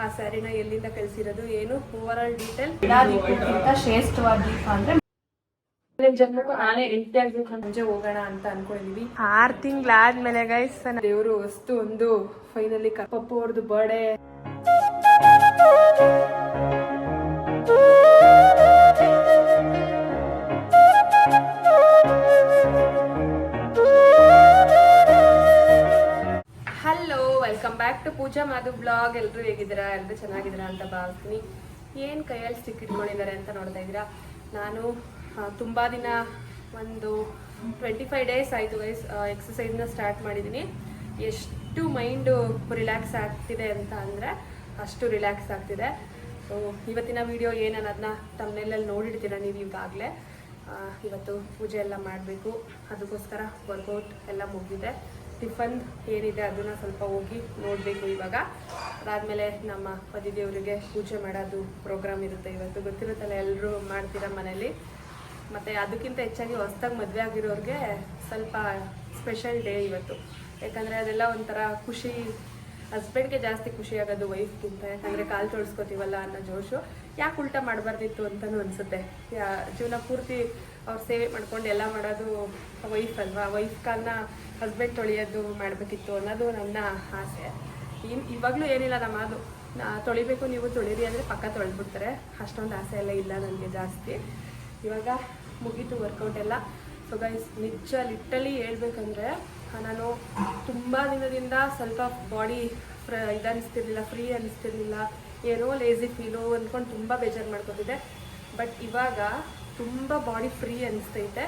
ಆ ಸ್ಯಾರಿನ ಎಲ್ಲಿಂದ ಕಳಿಸಿರೋದು ಏನು ಓವರ್ ಆಲ್ ಡೀಟೇಲ್. ದೀಪಕ್ಕಿಂತ ಶ್ರೇಷ್ಠವಾದ ದೀಪ ಅಂದ್ರೆ ಜನ್ಮಕ್ಕೂ ನಾನೇ ಎಂಟೇ ಆಗ್ಬೇಕು ಮುಂಚೆ ಹೋಗೋಣ ಅಂತ ಅನ್ಕೊಂಡಿದೀವಿ. 6 ತಿಂಗಳಾದ್ಮೇಲೆ ಗೈಸ್ ದೇವರು ವಸ್ತು ಒಂದು ಫೈನಲಿ ಪಪ್ಪು ಅವ್ರದ್ದು birthday. Hello, welcome back to Pooja Madhu blog. ಎಲ್ಲರೂ ಹೇಗಿದ್ದೀರಾ? ಎಲ್ಲರೂ ಚೆನ್ನಾಗಿದ್ದೀರಾ ಅಂತ ಭಾವಿಸ್ತೀನಿ. ಏನು ಕೈಯಲ್ಲಿ ಸ್ಟಿಕ್ ಇಟ್ಕೊಂಡಿದ್ದಾರೆ ಅಂತ ನೋಡ್ತಾ ಇದ್ದೀರಾ. ನಾನು ತುಂಬ ದಿನ ಒಂದು 25 ಡೇಸ್ ಆಯಿತು ಗೈಸ್ ಎಕ್ಸಸೈಸ್ನ ಸ್ಟಾರ್ಟ್ ಮಾಡಿದ್ದೀನಿ. ಎಷ್ಟು ಮೈಂಡು ರಿಲ್ಯಾಕ್ಸ್ ಆಗ್ತಿದೆ ಅಂತ ಅಂದರೆ ಅಷ್ಟು ರಿಲ್ಯಾಕ್ಸ್ ಆಗ್ತಿದೆ. ಸೊ ಇವತ್ತಿನ ವಿಡಿಯೋ ಏನು ಅನ್ನೋದನ್ನ ತಮ್ಮನೆಲ್ಲಲ್ಲಿ ನೋಡಿರ್ತೀರ ನೀವು ಈಗಾಗಲೇ. ಇವತ್ತು ಪೂಜೆ ಎಲ್ಲ ಮಾಡಬೇಕು, ಅದಕ್ಕೋಸ್ಕರ ವರ್ಕೌಟ್ ಎಲ್ಲ ಮುಗಿದಿದೆ. ಟಿಫನ್ ಏನಿದೆ ಅದನ್ನು ಸ್ವಲ್ಪ ಹೋಗಿ ನೋಡಬೇಕು ಇವಾಗ. ಅದಾದಮೇಲೆ ನಮ್ಮ ಪತಿದೇವರಿಗೆ ಪೂಜೆ ಮಾಡೋದು ಪ್ರೋಗ್ರಾಮ್ ಇರುತ್ತೆ ಇವತ್ತು. ಗೊತ್ತಿರುತ್ತಲ್ಲ, ಎಲ್ಲರೂ ಮಾಡ್ತೀರ ಮನೇಲಿ. ಮತ್ತು ಅದಕ್ಕಿಂತ ಹೆಚ್ಚಾಗಿ ಹೊಸ್ದಾಗಿ ಮದುವೆ ಆಗಿರೋರಿಗೆ ಸ್ವಲ್ಪ ಸ್ಪೆಷಲ್ ಡೇ ಇವತ್ತು. ಯಾಕಂದರೆ ಅದೆಲ್ಲ ಒಂಥರ ಖುಷಿ. ಹಸ್ಬೆಂಡ್ಗೆ ಜಾಸ್ತಿ ಖುಷಿ ಆಗೋದು ವೈಫ್ಗಿಂತ. ಯಾಕಂದರೆ ಕಾಲು ತೊಳ್ಸ್ಕೊತೀವಲ್ಲ ಅನ್ನೋ ಜೋಶು. ಯಾಕೆ ಉಲ್ಟಾ ಮಾಡಬಾರ್ದಿತ್ತು ಅಂತಲೂ ಅನಿಸುತ್ತೆ. ಜೀವನ ಪೂರ್ತಿ ಅವ್ರು ಸೇವೆ ಮಾಡ್ಕೊಂಡು ಎಲ್ಲ ಮಾಡೋದು ವೈಫ್ ಅಲ್ವಾ. ವೈಫ್ ಕಾಲನ್ನ ಹಸ್ಬೆಂಡ್ ತೊಳೆಯೋದು ಮಾಡಬೇಕಿತ್ತು ಅನ್ನೋದು ನನ್ನ ಆಸೆ. ಇವಾಗಲೂ ಏನಿಲ್ಲ, ನಮ್ಮ ಅದು ತೊಳಿಬೇಕು ನೀವು ತೊಳಿರಿ ಅಂದರೆ ಪಕ್ಕ ತೊಳೆದ್ಬಿಡ್ತಾರೆ. ಅಷ್ಟೊಂದು ಆಸೆ ಎಲ್ಲ ಇಲ್ಲ ನನಗೆ ಜಾಸ್ತಿ. ಇವಾಗ ಮುಗೀತು ವರ್ಕೌಟ್ ಎಲ್ಲ. ಸೊ ಗೈಸ್, ನಿಜ ಲಿಟ್ರಲಿ ಹೇಳ್ಬೇಕಂದ್ರೆ ನಾನು ತುಂಬ ದಿನದಿಂದ ಸ್ವಲ್ಪ ಬಾಡಿ ಇದನ್ನಿಸ್ತಿರ್ಲಿಲ್ಲ, ಫ್ರೀ ಅನ್ನಿಸ್ತಿರ್ಲಿಲ್ಲ. ಏನೋ ಲೇಸಿ ಫೀಲು ಅಂದ್ಕೊಂಡು ತುಂಬ ಬೇಜಾರು ಮಾಡ್ಕೊತಿದ್ದೆ. ಬಟ್ ಇವಾಗ ತುಂಬ ಬಾಡಿ ಫ್ರೀ ಅನ್ನಿಸ್ತೈತೆ.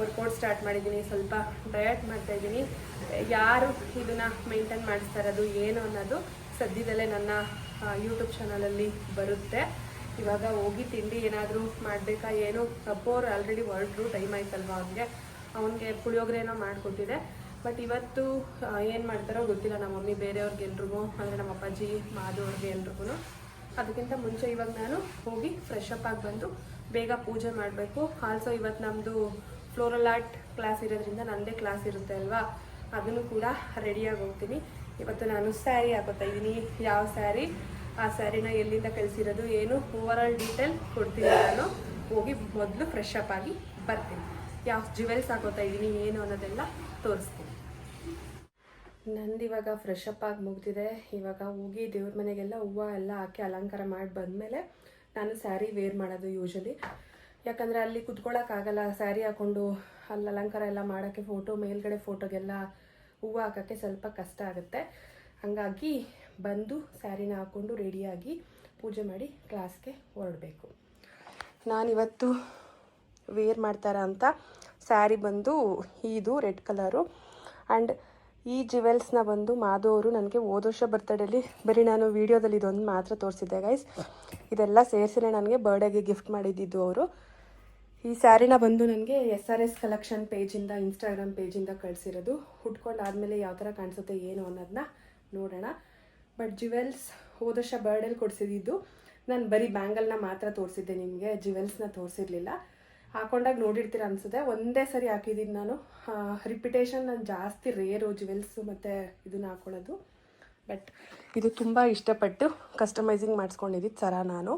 ವರ್ಕೌಟ್ ಸ್ಟಾರ್ಟ್ ಮಾಡಿದ್ದೀನಿ, ಸ್ವಲ್ಪ ಡಯಟ್ ಮಾಡ್ತಾಯಿದ್ದೀನಿ. ಯಾರು ಇದನ್ನು ಮೇಂಟೈನ್ ಮಾಡಿಸ್ತಾ ಇರೋದು ಏನು ಅನ್ನೋದು ಸದ್ಯದಲ್ಲೇ ನನ್ನ ಯೂಟ್ಯೂಬ್ ಚಾನಲಲ್ಲಿ ಬರುತ್ತೆ. ಇವಾಗ ಹೋಗಿ ತಿಂಡಿ ಏನಾದರೂ ಮಾಡಬೇಕಾ ಏನು. ಅಪ್ಪೋರು ಆಲ್ರೆಡಿ ಹೊರಟರು, ಟೈಮ್ ಆಯ್ತಲ್ವ ಅವನಿಗೆ ಪುಳಿಯೋಗರೆ ಏನೋ ಮಾಡಿಕೊಟ್ಟಿದೆ. ಬಟ್ ಇವತ್ತು ಏನು ಮಾಡ್ತಾರೋ ಗೊತ್ತಿಲ್ಲ. ನಮ್ಮ ಮಮ್ಮಿ ಬೇರೆಯವ್ರಿಗೆ ಎಲ್ರಿಗೂ, ಅಂದರೆ ನಮ್ಮ ಅಪ್ಪಾಜಿ ಮಾಧು ಅವ್ರಿಗೆ ಎಲ್ರಿಗೂ. ಅದಕ್ಕಿಂತ ಮುಂಚೆ ಇವಾಗ ನಾನು ಹೋಗಿ ಫ್ರೆಶ್ ಅಪ್ ಆಗಿ ಬಂದು ಬೇಗ ಪೂಜೆ ಮಾಡಬೇಕು. ಆಲ್ಸೋ ಇವತ್ತು ನಮ್ಮದು ಫ್ಲೋರಲ್ ಆರ್ಟ್ ಕ್ಲಾಸ್ ಇರೋದ್ರಿಂದ ನನ್ನದೇ ಕ್ಲಾಸ್ ಇರುತ್ತೆ ಅಲ್ವಾ, ಅದನ್ನು ಕೂಡ ರೆಡಿಯಾಗಿ ಹೋಗ್ತೀನಿ. ಇವತ್ತು ನಾನು ಸ್ಯಾರಿ ಹಾಕೋತಾ ಇದ್ದೀನಿ. ಯಾವ ಸ್ಯಾರಿ, ಆ ಸ್ಯಾರಿನ ಎಲ್ಲಿಂದ ಕಳಿಸಿರೋದು ಏನು ಓವರ್ ಆಲ್ ಡೀಟೇಲ್ ಕೊಡ್ತೀನಿ. ನಾನು ಹೋಗಿ ಮೊದಲು ಫ್ರೆಶ್ ಅಪ್ ಆಗಿ ಬರ್ತೀನಿ. ಯಾವ ಜ್ಯುವೆಲ್ಸ್ ಹಾಕೋತಾ ಇದ್ದೀನಿ ಏನು ಅನ್ನೋದೆಲ್ಲ ತೋರಿಸ್ತೀನಿ. ನಂದು ಇವಾಗ ಫ್ರೆಶ್ ಅಪ್ ಆಗಿ ಮುಗ್ದಿದೆ. ಇವಾಗ ಹೋಗಿ ದೇವ್ರ ಮನೆಗೆಲ್ಲ ಹೂವು ಎಲ್ಲ ಹಾಕಿ ಅಲಂಕಾರ ಮಾಡಿ ಬಂದಮೇಲೆ ನಾನು ಸ್ಯಾರಿ ವೇರ್ ಮಾಡೋದು ಯೂಶಲಿ. ಯಾಕಂದರೆ ಅಲ್ಲಿ ಕುತ್ಕೊಳ್ಳೋಕ್ಕಾಗಲ್ಲ ಸ್ಯಾರಿ ಹಾಕ್ಕೊಂಡು. ಅಲ್ಲಿ ಅಲಂಕಾರ ಎಲ್ಲ ಮಾಡೋಕ್ಕೆ ಮೇಲ್ಗಡೆ ಫೋಟೋಗೆಲ್ಲ ಹೂವು ಹಾಕೋಕ್ಕೆ ಸ್ವಲ್ಪ ಕಷ್ಟ ಆಗುತ್ತೆ. ಹಾಗಾಗಿ ಬಂದು ಸ್ಯಾರಿನ ಹಾಕ್ಕೊಂಡು ರೆಡಿಯಾಗಿ ಪೂಜೆ ಮಾಡಿ ಕ್ಲಾಸ್ಗೆ ಹೊರಡಬೇಕು. ನಾನಿವತ್ತು ವೇರ್ ಮಾಡ್ತಾರ ಅಂತ ಸ್ಯಾರಿ ಬಂದು ಇದು ರೆಡ್ ಕಲರು. ಆ್ಯಂಡ್ ಈ ಜ್ಯುವೆಲ್ಸ್ನ ಬಂದು ಮಾಧು ಅವರು ನನಗೆ ಹೋದ ವರ್ಷ ಬರ್ತಡೇಲಿ, ಬರೀ ನಾನು ವೀಡಿಯೋದಲ್ಲಿ ಇದೊಂದು ಮಾತ್ರ ತೋರಿಸಿದ್ದೆ ಗೈಸ್, ಇದೆಲ್ಲ ಸೇರಿಸಿನೇ ನನಗೆ ಬರ್ಡೇಗೆ ಗಿಫ್ಟ್ ಮಾಡಿದ್ದಿದ್ದು ಅವರು. ಈ ಸ್ಯಾರಿನ ಬಂದು ನನಗೆ SRS ಕಲೆಕ್ಷನ್ ಪೇಜಿಂದ, ಇನ್ಸ್ಟಾಗ್ರಾಮ್ ಪೇಜಿಂದ ಕಳಿಸಿರೋದು. ಹುಟ್ಕೊಂಡಾದಮೇಲೆ ಯಾವ ಥರ ಕಾಣಿಸುತ್ತೆ ಏನು ಅನ್ನೋದನ್ನ ನೋಡೋಣ. ಬಟ್ ಜ್ಯುವೆಲ್ಸ್ ಹೋದ ವರ್ಷ ಬರ್ಡೇಲಿ ಕೊಡಿಸಿದ್ದು. ನಾನು ಬರೀ ಬ್ಯಾಂಗಲ್ನ ಮಾತ್ರ ತೋರಿಸಿದ್ದೆ ನಿಮಗೆ, ಜ್ಯುವೆಲ್ಸ್ನ ತೋರಿಸಿರ್ಲಿಲ್ಲ. ಹಾಕೊಂಡಾಗ ನೋಡಿರ್ತೀರ ಅನಿಸುತ್ತೆ. ಒಂದೇ ಸರಿ ಹಾಕಿದ್ದೀನಿ ನಾನು. ರಿಪಿಟೇಷನ್ ನಾನು ಜಾಸ್ತಿ ರೇರು ಜ್ಯುವೆಲ್ಸು ಮತ್ತು ಇದನ್ನು ಹಾಕೊಳ್ಳೋದು. ಬಟ್ ಇದು ತುಂಬ ಇಷ್ಟಪಟ್ಟು ಕಸ್ಟಮೈಸಿಂಗ್ ಮಾಡಿಸ್ಕೊಂಡಿದ್ದಿದ್ದು ಸರ ನಾನು.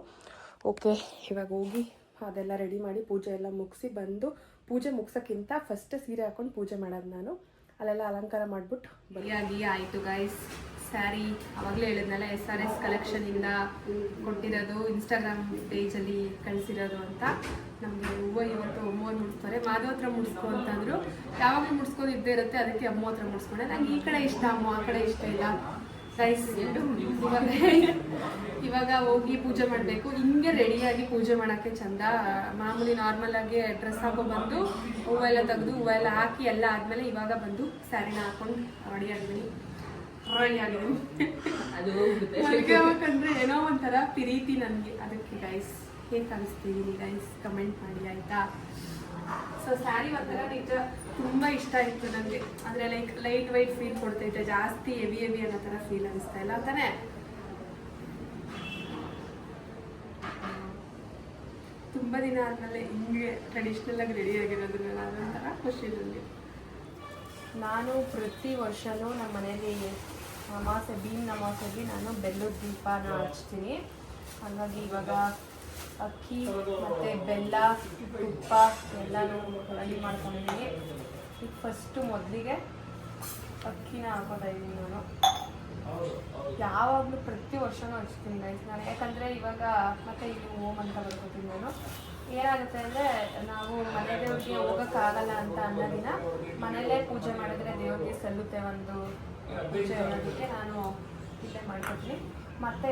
ಓಕೆ, ಇವಾಗ ಹೋಗಿ ಅದೆಲ್ಲ ರೆಡಿ ಮಾಡಿ ಪೂಜೆ ಎಲ್ಲ ಮುಗಿಸಿ ಬಂದು, ಪೂಜೆ ಮುಗ್ಸೋಕ್ಕಿಂತ ಫಸ್ಟ್ ಸೀರೆ ಹಾಕ್ಕೊಂಡು ಪೂಜೆ ಮಾಡೋದು ನಾನು. ಅಲ್ಲೆಲ್ಲ ಅಲಂಕಾರ ಮಾಡಿಬಿಟ್ಟು ಬರಿಯಾಗಿ ಆಯಿತು ಗೈಸ್. ಸ್ಯಾರಿ ಆವಾಗಲೇ ಹೇಳಿದ್ನಲ್ಲ, SRS ಕಲೆಕ್ಷನಿಂದ ಕೊಟ್ಟಿರೋದು, ಇನ್ಸ್ಟಾಗ್ರಾಮ್ ಪೇಜಲ್ಲಿ ಕಳಿಸಿರೋದು ಅಂತ. ನಮಗೆ ಹೂವು ಇವತ್ತು ಅಮ್ಮ ಮುಡಿಸ್ತಾರೆ. ಮಾಧವ ಹತ್ರ ಮುಡಿಸ್ಕೊ ಅಂತಂದರು. ಯಾವಾಗಲೂ ಮುಡಿಸ್ಕೊಂಡು ಇದ್ದೇ ಇರುತ್ತೆ, ಅದಕ್ಕೆ ಅಮ್ಮ ಹತ್ರ ಮುಡಿಸ್ಕೊಂಡೆ. ನಂಗೆ ಈ ಕಡೆ ಇಷ್ಟ, ಅಮ್ಮ ಆ ಕಡೆ ಇಷ್ಟ ಇಲ್ಲ ಗೈಸ್. ಇವಾಗ ಹೋಗಿ ಪೂಜೆ ಮಾಡಬೇಕು. ಹಿಂಗೆ ರೆಡಿಯಾಗಿ ಪೂಜೆ ಮಾಡೋಕ್ಕೆ ಚಂದ. ಮಾಮೂಲಿ ನಾರ್ಮಲಾಗಿ ಡ್ರೆಸ್ ಹಾಕೊಂಡ್ಬಂದು ಹೂವೆಲ್ಲ ತೆಗೆದು ಹೂವೆಲ್ಲ ಹಾಕಿ ಎಲ್ಲ ಆದಮೇಲೆ ಇವಾಗ ಬಂದು ಸ್ಯಾರಿನ ಹಾಕೊಂಡು ರೆಡಿಯಾಗಿದ್ದೀನಿ. ಅದು ಹೋಗ್ಬೇಕಂದ್ರೆ ಏನೋ ಒಂಥರ ಪ್ರೀತಿ ನನಗೆ. ಅದಕ್ಕೆ ಗೈಸ್ ಹೇಗೆ ಕಾಣಿಸ್ತಿದ್ದೀನಿ ಗೈಸ್ ಕಮೆಂಟ್ ಮಾಡಿ ಆಯಿತಾ. ಸೊ ಸ್ಯಾರಿ ಒಂಥರ ನಿಜ ತುಂಬ ಇಷ್ಟ ಆಯಿತು ನನಗೆ. ಅಂದರೆ ಲೈಟ್ ವೈಟ್ ಫೀಲ್ ಕೊಡ್ತೈತೆ, ಜಾಸ್ತಿ ಹೆವಿ ಅನ್ನೋ ಥರ ಫೀಲ್ ಅನಿಸ್ತಾ ಇಲ್ಲ ತಾನೇ. ತುಂಬ ದಿನ ಆದಮೇಲೆ ಹಿಂಗೆ ಟ್ರೆಡಿಷ್ನಲಾಗಿ ರೆಡಿ ಆಗಿರೋದು ಅದೊಂಥರ ಖುಷಿ ನನಗೆ. ನಾನು ಪ್ರತಿ ವರ್ಷವೂ ನಮ್ಮ ಮನೆಯಲ್ಲಿ ಅಮಾವಾಸ್ಯೆ ಭೀಮ್ನ ಅಮಾವಾಸ್ಯೆಗೆ ನಾನು ಬೆಲ್ಲದ ದೀಪನ ಹಚ್ತೀನಿ. ಹಾಗಾಗಿ ಇವಾಗ ಅಕ್ಕಿ ಮತ್ತು ಬೆಲ್ಲ ತುಪ್ಪ ಎಲ್ಲನೂ ರೆಡಿ ಮಾಡ್ಕೊಂಡಿದ್ದೀನಿ. ಈಗ ಫಸ್ಟು ಮೊದಲಿಗೆ ಅಕ್ಕಿನ ಹಾಕೋತಾ ಇದ್ದೀನಿ ನಾನು. ಯಾವಾಗಲೂ ಪ್ರತಿ ವರ್ಷವೂ ಹಚ್ತೀನಿ ಗೈಸ್ ನಾನು, ಯಾಕಂದರೆ ಇವಾಗ ಮತ್ತೆ ಇಲ್ಲಿ ಓಮ್ ಅಂತ ಬರ್ಕೋತೀನಿ ನಾನು. ಏನಾಗುತ್ತೆ ಅಂದರೆ ನಾವು ಮನೆ ದೇವ್ರಿಗೆ ಹೋಗೋಕ್ಕಾಗಲ್ಲ ಅಂತ ಅನ್ನೋ ದಿನ ಮನೆಯಲ್ಲೇ ಪೂಜೆ ಮಾಡಿದ್ರೆ ದೇವ್ರಿಗೆ ಸಲ್ಲುತ್ತೆ ಒಂದು ಪೂಜೆ ಅನ್ನೋದಕ್ಕೆ ನಾನು ಇಲ್ಲೇ ಮಾಡ್ಕೊತೀನಿ. ಮತ್ತು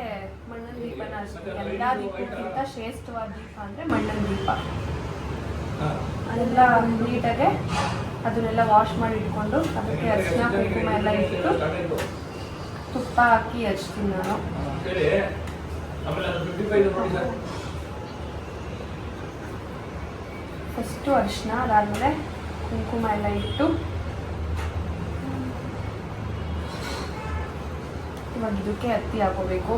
ಮಣ್ಣಿನ ದೀಪನ ಅಷ್ಟೇ, ಎಲ್ಲ ದೀಪಕ್ಕಿಂತ ಶ್ರೇಷ್ಠವಾದ ದೀಪ ಅಂದರೆ ಮಣ್ಣಿನ ದೀಪ. ಅದೆಲ್ಲ ನೀಟಾಗೆ ಅದನ್ನೆಲ್ಲ ವಾಶ್ ಮಾಡಿ ಇಟ್ಕೊಂಡು ಅದಕ್ಕೆ ಅರಿಶಿನ ಕುಂಕುಮ ಎಲ್ಲ ಇಟ್ಟು ತುಪ್ಪ ಹಾಕಿ ಹಚ್ತೀನಿ ನಾನು. ಫಸ್ಟು ಅರಿಶಿನ, ಅದಾದಮೇಲೆ ಕುಂಕುಮ ಎಲ್ಲ ಇಟ್ಟು ಇವಾಗ ಇದಕ್ಕೆ ಹತ್ತಿ ಹಾಕೋಬೇಕು.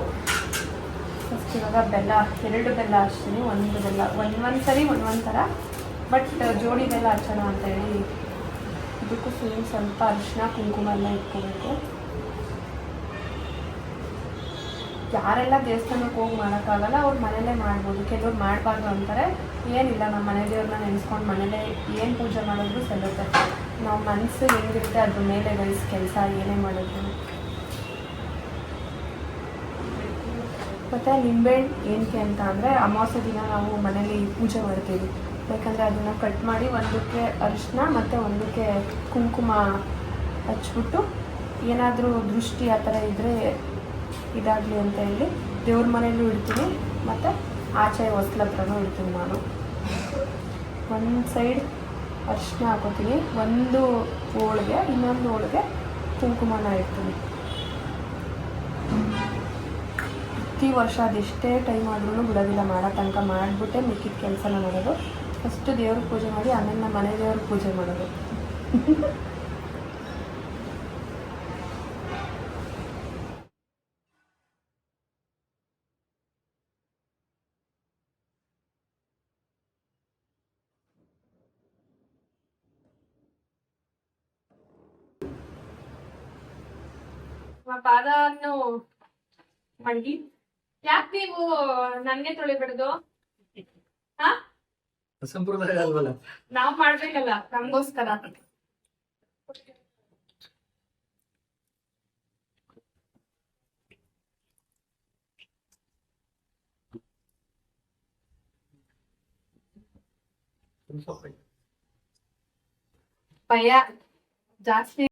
ಫಸ್ಟ್ ಇವಾಗ ಬೆಲ್ಲ, 2 ಬೆಲ್ಲ ಹಚ್ತೀನಿ. ಒಂದು ಬೆಲ್ಲ ಒಂದು ಸರಿ ಒಂದೊಂದು ಥರ, ಬಟ್ ಜೋಡಿ ಬೆಲ್ಲ ಹಚ್ಚೋಣ ಅಂತೇಳಿ ಇದಕ್ಕೂ ಸ್ವಲ್ಪ ಅರಿಶಿನ ಕುಂಕುಮ ಎಲ್ಲ ಇಟ್ಕೋಬೇಕು. ಯಾರೆಲ್ಲ ದೇವಸ್ಥಾನಕ್ಕೆ ಹೋಗಿ ಮಾಡೋಕ್ಕಾಗಲ್ಲ ಅವ್ರು ಮನೇಲೇ ಮಾಡ್ಬೋದು. ಕೆಲವ್ರು ಮಾಡಬಾರ್ದು ಅಂತಾರೆ. ಏನಿಲ್ಲ, ನಮ್ಮ ಮನೆ ದೇವ್ರನ್ನ ನೆನೆಸ್ಕೊಂಡು ಮನೇಲೇ ಏನು ಪೂಜೆ ಮಾಡಿದ್ರು ಸಲ್ಲುತ್ತೆ. ನಾವು ಮನಸ್ಸು ಹೆಂಗಿರುತ್ತೆ ಅದ್ರ ಮೇಲೆ ಗೈಸ್ ಕೆಲಸ ಏನೇ ಮಾಡಿದ್ರು. ಮತ್ತು ನಿಂಬೆಹಣ್ಣು ಏನಕ್ಕೆ ಅಂತ ಅಂದರೆ ಅಮಾವಾಸ್ಯೆ ದಿನ ನಾವು ಮನೇಲಿ ಪೂಜೆ ಮಾಡ್ತೀವಿ. ಯಾಕಂದರೆ ಅದನ್ನು ಕಟ್ ಮಾಡಿ ಒಂದಕ್ಕೆ ಅರಿಶಿನ ಮತ್ತು ಒಂದಕ್ಕೆ ಕುಂಕುಮ ಹಚ್ಬಿಟ್ಟು ಏನಾದರೂ ದೃಷ್ಟಿ ಆ ಥರ ಇದ್ದರೆ ಇದಾಗಲಿ ಅಂತ ಹೇಳಿ ದೇವ್ರ ಮನೆಯಲ್ಲೂ ಇಡ್ತೀನಿ, ಮತ್ತು ಆಚೆ ಹೊಸ್ಲ ಹತ್ರನೂ ಇಡ್ತೀನಿ ನಾನು. ಒಂದು ಸೈಡ್ ಅರಿಶಿನ ಹಾಕೋತೀನಿ, ಒಂದು ಹೋಳಿಗೆ ಇನ್ನೊಂದು ಹೋಳಿಗೆ ಕುಂಕುಮನ ಇಡ್ತೀನಿ. ಪ್ರತಿ ವರ್ಷ ಅದೆಷ್ಟೇ ಟೈಮ್ ಆದ್ರೂ ಬಿಡೋದಿಲ್ಲ, ಮಾಡೋ ತನಕ ಮಾಡಿಬಿಟ್ಟೆ ಮಿಕ್ಕಿದ ಕೆಲಸನ ಮಾಡೋದು. ಫಸ್ಟು ದೇವ್ರಿಗೆ ಪೂಜೆ ಮಾಡಿ ಆಮೇಲೆ ನಮ್ಮ ಮನೆ ದೇವ್ರಿಗೆ ಪೂಜೆ ಮಾಡೋದು. ಪಾದನ್ನು ಮಡಗಿ, ಯಾಕೆ ನೀವು ನನ್ಗೆ ತೊಳಿಬಿಡುದು? ಸಂಪ್ರದಾಯ ಅಲ್ವಲ್ಲ, ನಾವ್ ಮಾಡ್ಬೇಕಲ್ಲ ನಮ್ಗೋಸ್ಕರ. ಭಯ ಜಾಸ್ತಿ.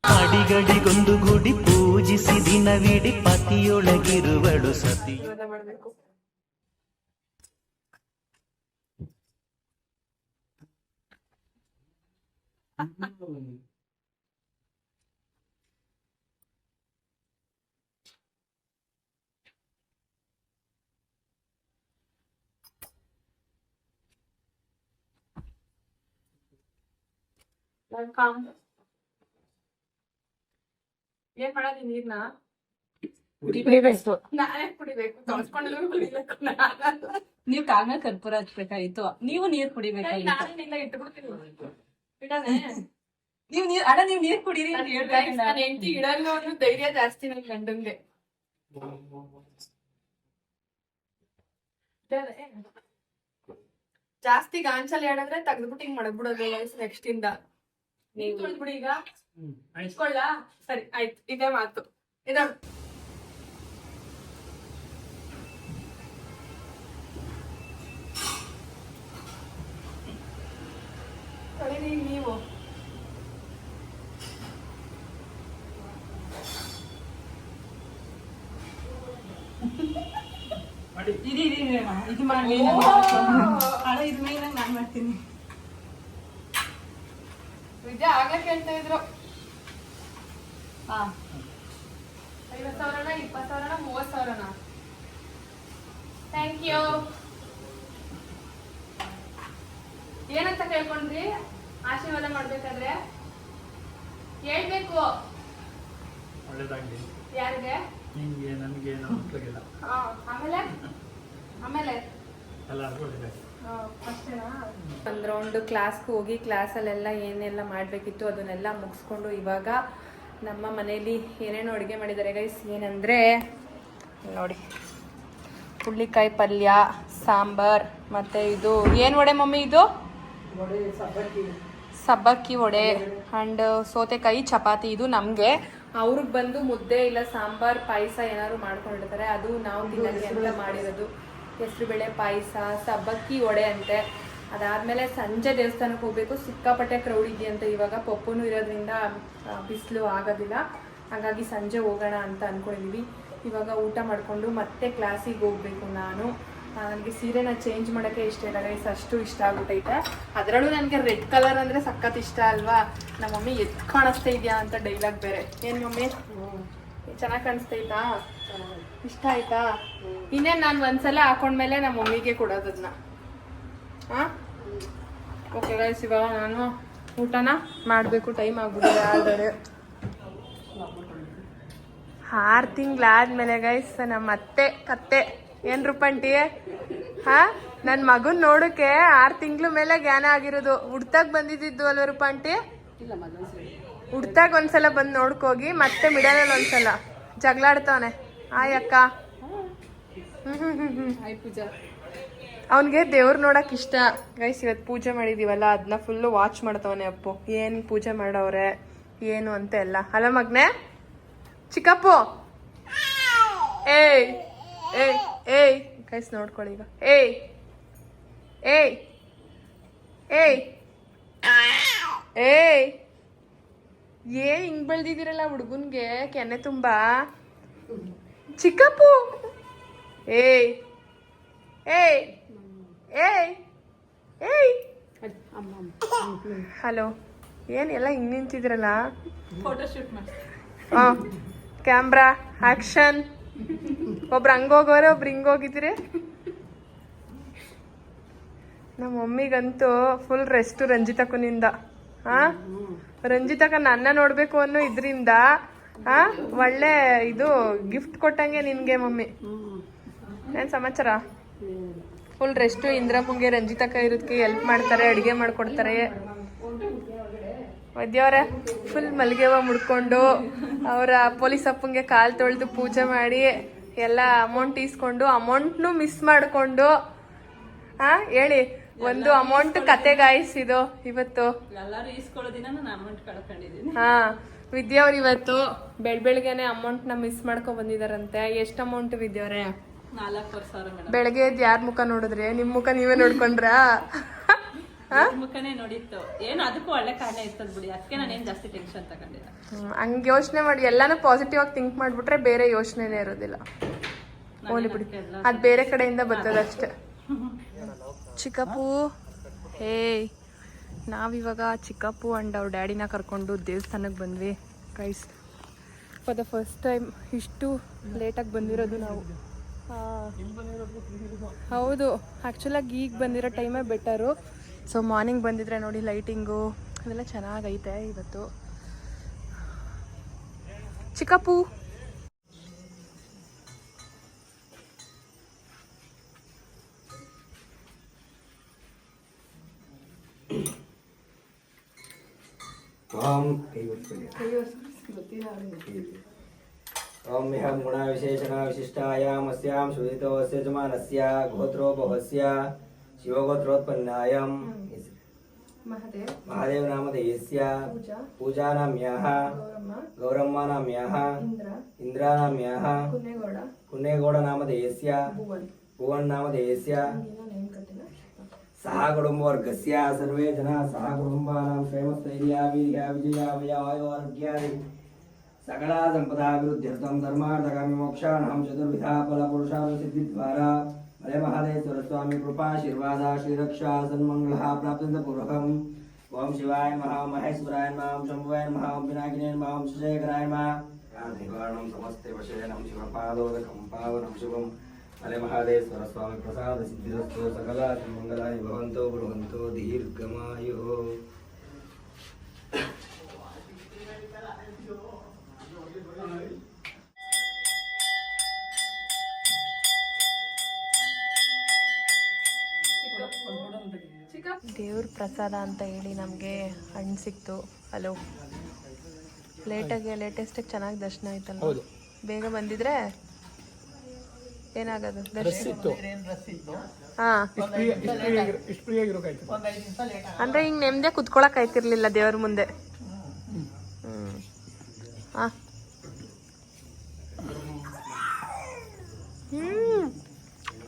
ಅಡಿಗಡಿಗೊಂದು ಗುಡಿ ಪೂಜಿಸಿ ದಿನವಿಡಿ ಪತಿಯೊಳಗಿರುವಳು ಸತಿ. ಏನ್ ಮಾಡೋದು ನೀರ್ನ? ಕುಡಿಬೇಕು. ನಾನೇ ಕುಡಿಬೇಕು, ತೊಳ್ಸ್ಕೊಂಡ್ರು ಕುಡಿಬೇಕು ನಾನು. ನೀವ್ ಕಾಂಗ ಕರ್ಪೂರ ಹಚ್ಬೇಕಾಗಿತ್ತು, ನೀವು ನೀರ್ ಕುಡಿಬೇಕಾಗಿತ್ತು. ನಾನಿಲ್ಲ ಇಟ್ಬಿಡ್ತೀನಿ ಇಡನೆ. ನೀವ್ ನೀರ್ ಕುಡೀರಿ ಅಂತ ಹೇಳ್ಬೇಕು. ನಾನು ಹೆಂಡತಿ ಇಡಲ್ಲ ಅನ್ನೋ ಧೈರ್ಯ ಜಾಸ್ತಿ ನನ್ ಗಂಡಂಗೆ. ಜಾಸ್ತಿ ಗಾಂಚಲ್ ಹೇಳಿದ್ರೆ ತೆಗ್ದ್ಬಿಟ್ಟು ಹಿಂಗ್ ಮಡಗ್ಬಿಡೋದು ನೆಕ್ಸ್ಟ್ ಇಂದ. ನೀವ್ ತೊಳ್ದ್ಬಿಡಿ ಈಗ. ಇಟ್ಕೊಳ್ಳ? ಸರಿ ಆಯ್ತು, ಇದೇ ಮಾತು. ಇದ ತೊಳಿರಿ ನೀವು. ಇದು ಮಾಡಿ ಇದು ಮೇಯ್ನಾಗಿ ನಾನ್ ಮಾಡ್ತೀನಿ. ವಿದ್ಯಾ ಆಗ್ಲೇ ಕೇಳ್ತಾ ಇದ್ರು. ಹಾ 50,000ನ 20,000ನ 30,000ನ? Thank you. ಏನಂತ ಕೇಳ್ಕೊಂಡ್ರಿ ಆಶೀರ್ವಾದ ಮಾಡ್ಬೇಕಾದ್ರೆ? ಹೇಳ್ಬೇಕು. ಒಳ್ಳೇದಾಗ್ಲಿ ಯಾರಿಗೆ? ನಿಂಗೆ, ನನಗೆ, ನಮ್ಮ ಮಕ್ಳಿಗೆಲ್ಲ ಆಮೇಲೆ ಆಮೇಲೆ ಎಲ್ಲರಿಗೂ ಒಳ್ಳೇದಾಗ್ಲಿ. ಒಂದು ರೌಂಡ್ ಕ್ಲಾಸ್ಗೆ ಹೋಗಿ ಕ್ಲಾಸಲ್ಲೆಲ್ಲ ಏನೆಲ್ಲ ಮಾಡಬೇಕಿತ್ತು ಅದನ್ನೆಲ್ಲ ಮುಗಿಸ್ಕೊಂಡು ಇವಾಗ ನಮ್ಮ ಮನೇಲಿ ಏನೇನೋ ಅಡುಗೆ ಮಾಡಿದ್ದಾರೆ ಗೈಸ್. ಏನಂದರೆ ನೋಡಿ, ಹುಳ್ಳಿಕಾಯಿ ಪಲ್ಯ, ಸಾಂಬಾರ್, ಮತ್ತು ಇದು ಏನು ವಡೆ ಮಮ್ಮಿ? ಇದು ಸಬ್ಬಕ್ಕಿ ವಡೆ ಆ್ಯಂಡ್ ಸೌತೆಕಾಯಿ ಚಪಾತಿ. ಇದು ನಮಗೆ. ಅವ್ರಿಗೆ ಬಂದು ಮುದ್ದೆ ಇಲ್ಲ ಸಾಂಬಾರ್ ಪಾಯಸ ಏನಾದ್ರು ಮಾಡ್ಕೊಂಡಿರ್ತಾರೆ, ಅದು ನಾವು ತಿನ್ನಕ್ಕೆ ಅಂತ ಮಾಡಿರೋದು. ಹೆಸರುಬೇಳೆ ಪಾಯಸ, ಸಬ್ಬಕ್ಕಿ ವಡೆ ಅಂತೆ. ಅದಾದಮೇಲೆ ಸಂಜೆ ದೇವಸ್ಥಾನಕ್ಕೆ ಹೋಗಬೇಕು. ಸಿಕ್ಕಾಪಟ್ಟೆ ಕ್ರೌಡ್ ಇದೆಯಂತೆ ಇವಾಗ. ಪಪ್ಪುನು ಇರೋದ್ರಿಂದ ಬಿಸಿಲು ಆಗೋದಿಲ್ಲ, ಹಾಗಾಗಿ ಸಂಜೆ ಹೋಗೋಣ ಅಂತ ಅಂದ್ಕೊಂಡಿದ್ದೀವಿ. ಇವಾಗ ಊಟ ಮಾಡಿಕೊಂಡು ಮತ್ತೆ ಕ್ಲಾಸಿಗೆ ಹೋಗಬೇಕು ನಾನು. ನನಗೆ ಸೀರೆನ ಚೇಂಜ್ ಮಾಡೋಕ್ಕೆ ಇಷ್ಟ ಇಲ್ಲ ಗೈಸ್, ಅಷ್ಟು ಇಷ್ಟ ಆಗ್ಬಿಟ್ಟೈತೆ. ಅದರಲ್ಲೂ ನನಗೆ ರೆಡ್ ಕಲರ್ ಅಂದರೆ ಸಖತ್ ಇಷ್ಟ ಅಲ್ವಾ. ನಮ್ಮ ಮಮ್ಮಿ ಎದ್ದು ಕಾಣಿಸ್ತಾ ಇದೆಯಾ ಅಂತ ಡೈಲಾಗ್ ಬೇರೆ. ಏನು ಮಮ್ಮಿ ಚೆನ್ನಾಗಿ ಕಾಣಿಸ್ತೈತಾ? ಇಷ್ಟ ಆಯ್ತಾ? ಇನ್ನೇನು ನಾನು ಒಂದ್ಸಲ ಹಾಕೊಂಡ್ಮೇಲೆ ನಮ್ಮ ಮಮ್ಮಿಗೆ ಕೊಡೋದನ್ನ. ಹಾಂ ಓಕೆ ಗೈಸ್, ಇವಾಗ ನಾನು ಊಟನ ಮಾಡಬೇಕು. ಟೈಮ್ ಆಗ್ಬಿಟ್ಟಿದೆ ಆಲ್ರೆಡಿ. 6 ತಿಂಗಳಾದ್ಮೇಲೆ ಗೈಸ್ ನಮ್ಮ ಅತ್ತೆ ಕತ್ತೆ ಏನು ರೂಪಂಟಿ? ಹಾಂ, ನನ್ನ ಮಗನ ನೋಡೋಕ್ಕೆ 6 ತಿಂಗಳ ಮೇಲೆ ಜ್ಞಾನ ಆಗಿರೋದು. ಹುಡ್ತಾಗ ಬಂದಿದ್ದು ಅಲ್ವ ರೂಪಂಟಿ? ಹುಡ್ತಾಗ ಒಂದ್ಸಲ ಬಂದು ನೋಡ್ಕೋಗಿ, ಮತ್ತೆ ಮಿಡಲಲ್ಲಿ ಒಂದ್ಸಲ ಜಗಳಾಡ್ತವನೆ. ಆಯ್ ಅಕ್ಕ. ಅವನಿಗೆ ದೇವ್ರು ನೋಡಕ್ ಇಷ್ಟ ಗೈಸ್. ಇವತ್ತು ಪೂಜೆ ಮಾಡಿದೀವಲ್ಲ, ಅದನ್ನ ಫುಲ್ಲು ವಾಚ್ ಮಾಡ್ತವನೆ ಅಪ್ಪು. ಏನು ಪೂಜೆ ಮಾಡವ್ರೆ ಏನು ಅಂತ ಎಲ್ಲ. ಅಲ್ಲ ಮಗ್ನೆ ಚಿಕ್ಕಪ್ಪು? ಏಯ್ ಏಯ್ ಏಯ್ ಗೈಸ್ ನೋಡ್ಕೊಳ್ಳಿ ಈಗ. ಏಯ್ ಏಯ್ ಏಯ್ ಏಯ್ ಏನ್ ಹಿಂಗ್ ಬೆಳ್ದಿದ್ದೀರಲ್ಲ ಹುಡುಗನ್ಗೆ ಕೆನ್ನೆ ತುಂಬಾ. ಚಿಕ್ಕಪ್ಪು ಏಯ್ ಏಯ್ ಏಯ್ ಏಯ್. ಹಲೋ, ಏನ್ ಎಲ್ಲ ಹಿಂಗ್ ನಿಂತಿದ್ರಲ್ಲ? ಫೋಟೋಶೂಟ್ ಮಾಡಿ. ಹಾಂ, ಕ್ಯಾಮ್ರಾ ಆಕ್ಷನ್. ಒಬ್ರು ಹಂಗೋಗೋರೆ, ಒಬ್ರು ಹಿಂಗೋಗಿದ್ರಿ. ನಮ್ಮ ಮಮ್ಮಿಗಂತೂ ಫುಲ್ ರೆಸ್ಟ್ ರಂಜಿತಕ್ಕನಿಂದ. ಹಾಂ, ರಂಜಿತಕ್ಕ ನನ್ನ ನೋಡ್ಬೇಕು ಅನ್ನೋ ಇದರಿಂದ ಒಳ್ಳೆ ಇದು ಗಿಫ್ಟ್ ಕೊಟ್ಟಂಗೆ ನಿನ್ಗೆ ಮಮ್ಮಿ. ಏನ್ ಸಮಾಚಾರ? Full rest. ಇಂದ್ರಮ್ಮಂಗೆ ರಂಜಿತಕ್ಕ ಇರೋದಕ್ಕೆ ಹೆಲ್ಪ್ ಮಾಡ್ತಾರೆ, ಅಡುಗೆ ಮಾಡ್ಕೊಡ್ತಾರೆ. ವೈದ್ಯವ್ರೆ ಫುಲ್ ಮಲ್ಲಿಗೆ ಹೂವು ಮುಡ್ಕೊಂಡು ಅವರ ಪೊಲೀಸ್ ಅಪ್ಪಂಗೆ ಕಾಲು ತೊಳೆದು ಪೂಜೆ ಮಾಡಿ ಎಲ್ಲ ಅಮೌಂಟ್ ಈಸ್ಕೊಂಡು, ಅಮೌಂಟ್ನು ಮಿಸ್ ಮಾಡಿಕೊಂಡು. ಹೇಳಿ, ಒಂದು ಅಮೌಂಟ್ ಕತೆ ಗಾಯಿಸಿದು ಇವತ್ತು. ಎಲ್ಲರೂ ಈಸ್ಕೊಳ್ಳೋದಿನ ನಾನು ಅಮೌಂಟ್ ಕಳ್ಕೊಂಡಿದ್ದೀನಿ. ವಿದ್ಯಾವ್ರು ಇವತ್ತು ಬೆಳಗ್ಗೆನೆ ಅಮೌಂಟ್ನ ಮಿಸ್ ಮಾಡ್ಕೊಂಡ್ ಬಂದಿದಾರಂತೆ. ಎಷ್ಟು ಅಮೌಂಟ್ ವಿದ್ಯಾವ್ರೆ? 4,000 ಮೇಡಮ್. ಬೆಳಗ್ಗೆ ಎದ್ದು ಯಾರ ಮುಖ ನೋಡಿದ್ರಿ? ನಿಮ್ ಮುಖ ನೀವೇ ನೋಡ್ಕೊಂಡ್ರಾ? ಮುಖನೇ ನೋಡಿತ್ತು. ಏನು ಅದಕ್ಕೂ ಒಳ್ಳೆ ಕಾರಣ ಇರ್ತದ ಬಿಡಿ, ಅದಕ್ಕೆ ನಾನೇನು ಜಾಸ್ತಿ ಟೆನ್ಷನ್ ತಗೊಂಡಿಲ್ಲ. ಹಂಗೆ ಯೋಚನೆ ಮಾಡಿ ಎಲ್ಲಾನು ಪಾಸಿಟಿವ್ ಆಗಿ ಥಿಂಕ್ ಮಾಡ್ಬಿಟ್ರೆ ಬೇರೆ ಯೋಚನೆನೇ ಇರೋದಿಲ್ಲ. ಹೋಲಿ ಬಿಡಿ, ಅದು ಬೇರೆ ಕಡೆಯಿಂದ ಬರ್ತದಷ್ಟೇ. ಚಿಕ್ಕಪ್ಪು ಹೇಯ್, ನಾವಿವಾಗ ಚಿಕ್ಕಪ್ಪು ಅಂಡ್ ಅವ್ರ ಡ್ಯಾಡಿನ ಕರ್ಕೊಂಡು ದೇವಸ್ಥಾನಕ್ಕೆ ಬಂದ್ವಿ guys. For the first time ಇಷ್ಟು ಲೇಟಾಗಿ ಬಂದಿರೋದು ನಾವು. ಹೌದು, ಆ್ಯಕ್ಚುಲಾಗಿ ಈಗ ಬಂದಿರೋ ಟೈಮೇ ಬೆಟರು. ಸೊ ಮಾರ್ನಿಂಗ್ ಬಂದಿದ್ರೆ ನೋಡಿ ಲೈಟಿಂಗು ಅದೆಲ್ಲ ಚೆನ್ನಾಗೈತೆ ಇವತ್ತು. ಚಿಕ್ಕಪ್ಪು ओम मिहं गुणविशेषण विशिष्टायाम् अस्यां सुदितोऽस्य जमानस्य गोत्रोपहस्य शिवगोत्रोत्पन्नायां ಮಹದೇವ್ महादेव नामधेयस्य ಪೂಜಾ पूजा नाम्याः ಗೌರಮ್ಮ गौरम्मा नाम्याः ಇಂದ್ರ इन्द्रा नाम्याः ಕುನ್ನೇಗೌಡ कुन्नेगौड नामधेयस्य ಭುವನ್ भुवन नामधेयस्य ಹಂಗೇನೋ ನೇಮ್ ಕಟ್ಟಿಲ್ಲ सह कुटुम्बवर्गस्य सर्वे जनाः सह कुटुम्बानां क्षेमस्थैर्या वीर्या विजया वयोआरोग्यादि सकला सम्पदाभिवृद्ध्यर्थं धर्मार्थकाममोक्षाणां चतुर्विधा फलपुरुषार्थसिद्धिद्वारा भले महादेश्वर स्वामी कृपाशीर्वादा श्रीरक्षा सन्मङ्गलः प्राप्त्यन्तपूर्वकम् ओम शिवाय नमः ओम महेश्वराय नमः ओम शम्भुवाय नमः ओम पिनाकिने नमः ओम सुशेखराय नमः निवारणं समस्ते वशेनं शिवपादोदकं पावनं शुभं भले महादेश्वर स्वामी प्रसाद सिद्धिरस्तु सकला मङ्गलानि भवन्तु भवन्तु दीर्घमायुः ದೇವ್ರ ಪ್ರಸಾದ ಅಂತ ಹೇಳಿ ನಮಗೆ ಹಣ್ಣು ಸಿಕ್ತು. ಹಲೋ, ಲೇಟೆಸ್ಟಾಗಿ ಚೆನ್ನಾಗಿ ದರ್ಶನ ಆಯ್ತಲ್ಲ. ಬೇಗ ಬಂದಿದ್ರೆ ಏನಾಗೋದು ದರ್ಶನ. ಹಾಂ, ಅಂದರೆ ಹಿಂಗೆ ನೆಮ್ಮದಿ ಕುತ್ಕೊಳಕ್ ಆಯ್ತಿರ್ಲಿಲ್ಲ ದೇವ್ರ ಮುಂದೆ. ಹಾಂ,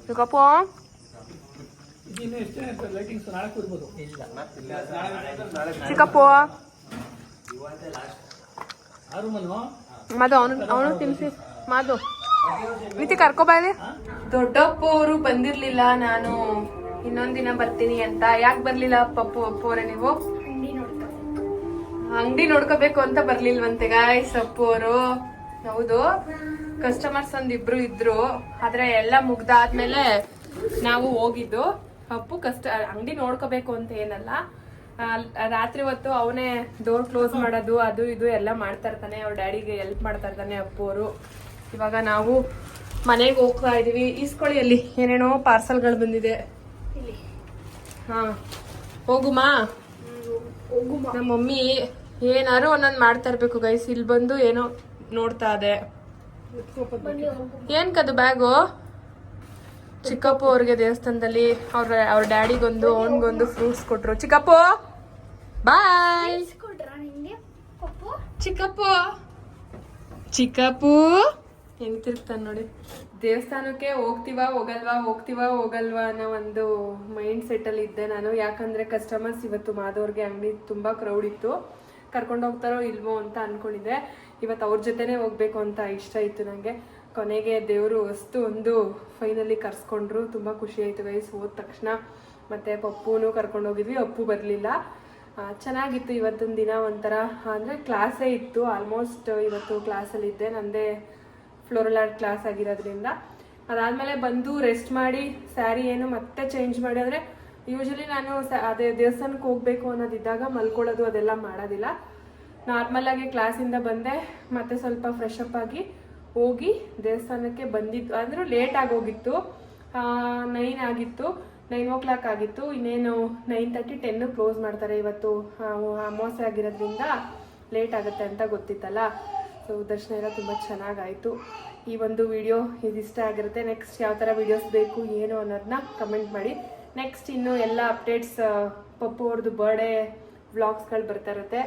ಚಿಕ್ಕಪ್ಪ ಚಿಕ್ಕಪ್ಪ ಮಾದು ಅವನು ತಿನ್ಸಿ. ಮಾದು ಮಿತಿ ಕರ್ಕೊಬಾಯ್ಲಿ. ದೊಡ್ಡಪ್ಪ ಅವರು ಬಂದಿರ್ಲಿಲ್ಲ, ನಾನು ಇನ್ನೊಂದಿನ ಬರ್ತೀನಿ ಅಂತ. ಯಾಕೆ ಬರ್ಲಿಲ್ಲ ಪಪ್ಪು ಅಪ್ಪು ಅವರೇ? ನೀವು ಅಂಗಡಿ ನೋಡ್ಕೋಬೇಕು ಅಂತ ಬರ್ಲಿಲ್ವಂತೆ ಗಾಯ್ಸ್ ಅಪ್ಪು ಅವರು. ಹೌದು, ಕಸ್ಟಮರ್ಸ್ ಒಂದಿಬ್ರು ಇದ್ರು, ಆದ್ರೆ ಎಲ್ಲ ಮುಗ್ದಾದ್ಮೇಲೆ ನಾವು ಹೋಗಿದ್ದು. ಅಪ್ಪು ಅಂಗಡಿ ನೋಡ್ಕೋಬೇಕು ಅಂತ ಏನಲ್ಲ, ರಾತ್ರಿ ಹೊತ್ತು ಅವನೇ ಡೋರ್ ಕ್ಲೋಸ್ ಮಾಡೋದು ಅದು ಇದು ಎಲ್ಲ ಮಾಡ್ತಾ ಇರ್ತಾನೆ. ಅವ್ರ ಡ್ಯಾಡಿಗೆ ಹೆಲ್ಪ್ ಮಾಡ್ತಾ ಇರ್ತಾನೆ ಅಪ್ಪು ಅವರು. ಇವಾಗ ನಾವು ಮನೆಗೆ ಹೋಗ್ತಾ ಇದೀವಿ. ಈಸ್ಕೊಳ್ಳಿ, ಅಲ್ಲಿ ಏನೇನೋ ಪಾರ್ಸಲ್ಗಳು ಬಂದಿದೆ. ಹಾ, ಹೋಗುಮಾ. ನಮ್ಮ ಮಮ್ಮಿ ಏನಾರು ಒಂದೊಂದು ಮಾಡ್ತಾ ಇರ್ಬೇಕು ಗೈಸ್. ಇಲ್ಲಿ ಬಂದು ಏನೋ ನೋಡ್ತಾ ಇದೆ. ಏನ್ ಕದು ಬ್ಯಾಗು? ಚಿಕ್ಕಪ್ಪ ಅವ್ರಿಗೆ ದೇವಸ್ಥಾನದಲ್ಲಿ ಅವ್ರ ಡ್ಯಾಡಿಗೊಂದು ಅವನ್ಗೊಂದು ಫ್ರೂಟ್ಸ್ ಕೊಟ್ರು. ಚಿಕ್ಕಪ್ಪ ಬಾಯ್. ಚಿಕ್ಕಪ್ಪು ಹೆಂಗ್ ತಿರ್ಗ್ತಾನೆ ನೋಡಿ. ದೇವಸ್ಥಾನಕ್ಕೆ ಹೋಗ್ತೀವಾ ಹೋಗಲ್ವಾ ಅನ್ನೋ ಒಂದು ಮೈಂಡ್ ಸೆಟ್ ಅಲ್ಲಿ ಇದ್ದೆ ನಾನು. ಯಾಕಂದ್ರೆ ಕಸ್ಟಮರ್ಸ್ ಇವತ್ತು ಮಾದವ್ರಿಗೆ ಅಂಗಡಿ ತುಂಬಾ ಕ್ರೌಡ್ ಇತ್ತು. ಕರ್ಕೊಂಡು ಹೋಗ್ತಾರೋ ಇಲ್ವೋ ಅಂತ ಅನ್ಕೊಂಡಿದ್ದೆ. ಇವತ್ತು ಅವ್ರ ಜೊತೆನೆ ಹೋಗ್ಬೇಕು ಅಂತ ಇಷ್ಟ ಇತ್ತು ನನಗೆ. ಕೊನೆಗೆ ದೇವರು ವಸ್ತು ಒಂದು ಫೈನಲಿ ಕರ್ಸ್ಕೊಂಡ್ರು. ತುಂಬ ಖುಷಿ ಆಯಿತು ಗೈಸ್. ಹೋದ ತಕ್ಷಣ ಮತ್ತು ಪಪ್ಪುನೂ ಕರ್ಕೊಂಡು ಹೋಗಿದ್ವಿ. ಅಪ್ಪು ಬರಲಿಲ್ಲ. ಚೆನ್ನಾಗಿತ್ತು ಇವತ್ತೊಂದು ದಿನ. ಒಂಥರ ಅಂದರೆ ಕ್ಲಾಸೇ ಇತ್ತು. ಆಲ್ಮೋಸ್ಟ್ ಇವತ್ತು ಕ್ಲಾಸಲ್ಲಿದ್ದೆ. ನನ್ನದೇ ಫ್ಲೋರಲ್ ಆರ್ಟ್ ಕ್ಲಾಸ್ ಆಗಿರೋದ್ರಿಂದ. ಅದಾದಮೇಲೆ ಬಂದು ರೆಸ್ಟ್ ಮಾಡಿ ಸ್ಯಾರಿ ಏನು ಮತ್ತೆ ಚೇಂಜ್ ಮಾಡಿ, ಅಂದರೆ ಯೂಶಲಿ ನಾನು ಅದೇ ದೇವಸ್ಥಾನಕ್ಕೆ ಹೋಗಬೇಕು ಅನ್ನೋದಿದ್ದಾಗ ಮಲ್ಕೊಳ್ಳೋದು ಅದೆಲ್ಲ ಮಾಡೋದಿಲ್ಲ. ನಾರ್ಮಲಾಗಿ ಕ್ಲಾಸಿಂದ ಬಂದೆ, ಮತ್ತೆ ಸ್ವಲ್ಪ ಫ್ರೆಶ್ ಅಪ್ ಆಗಿ ಹೋಗಿ ದೇವಸ್ಥಾನಕ್ಕೆ ಬಂದಿದ್ದು. ಅಂದರೂ ಲೇಟ್ ಆಗೋಗಿತ್ತು. 9 ಆಗಿತ್ತು, 9 o'clock ಆಗಿತ್ತು. ಇನ್ನೇನು 9:30 10 ಕ್ಲೋಸ್ ಮಾಡ್ತಾರೆ. ಇವತ್ತು ಅಮಾವಾಸ್ಯೆ ಆಗಿರೋದ್ರಿಂದ ಲೇಟ್ ಆಗುತ್ತೆ ಅಂತ ಗೊತ್ತಿತ್ತಲ್ಲ. ಸೊ ದರ್ಶನ ಎಲ್ಲ ತುಂಬ ಚೆನ್ನಾಗಾಯಿತು. ಈ ಒಂದು ವಿಡಿಯೋ ಇದಿಷ್ಟ ಆಗಿರುತ್ತೆ. ನೆಕ್ಸ್ಟ್ ಯಾವ ಥರ ವೀಡಿಯೋಸ್ ಬೇಕು ಏನು ಅನ್ನೋದನ್ನ ಕಮೆಂಟ್ ಮಾಡಿ. ನೆಕ್ಸ್ಟ್ ಇನ್ನು ಎಲ್ಲ ಅಪ್ಡೇಟ್ಸ್, ಪಪ್ಪು ಅವ್ರದ್ದು ಬರ್ಡೇ ವ್ಲಾಗ್ಸ್ಗಳು ಬರ್ತಾ ಇರುತ್ತೆ,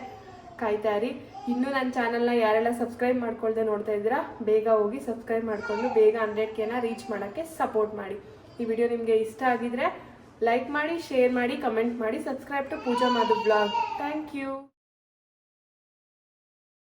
ಕಾಯ್ತಾ ಇರಿ. ಇನ್ನೂ ನನ್ನ ಚಾನಲ್ನ ಯಾರೆಲ್ಲ ಸಬ್ಸ್ಕ್ರೈಬ್ ಮಾಡ್ಕೊಳ್ದೆ ನೋಡ್ತಾ ಇದ್ದೀರಾ, ಬೇಗ ಹೋಗಿ ಸಬ್ಸ್ಕ್ರೈಬ್ ಮಾಡ್ಕೊಂಡು ಬೇಗ 100K ರೀಚ್ ಮಾಡೋಕ್ಕೆ ಸಪೋರ್ಟ್ ಮಾಡಿ. ಈ ವಿಡಿಯೋ ನಿಮಗೆ ಇಷ್ಟ ಆಗಿದ್ರೆ ಲೈಕ್ ಮಾಡಿ, ಶೇರ್ ಮಾಡಿ, ಕಮೆಂಟ್ ಮಾಡಿ. Subscribe to Pooja Madhu blog. Thank you.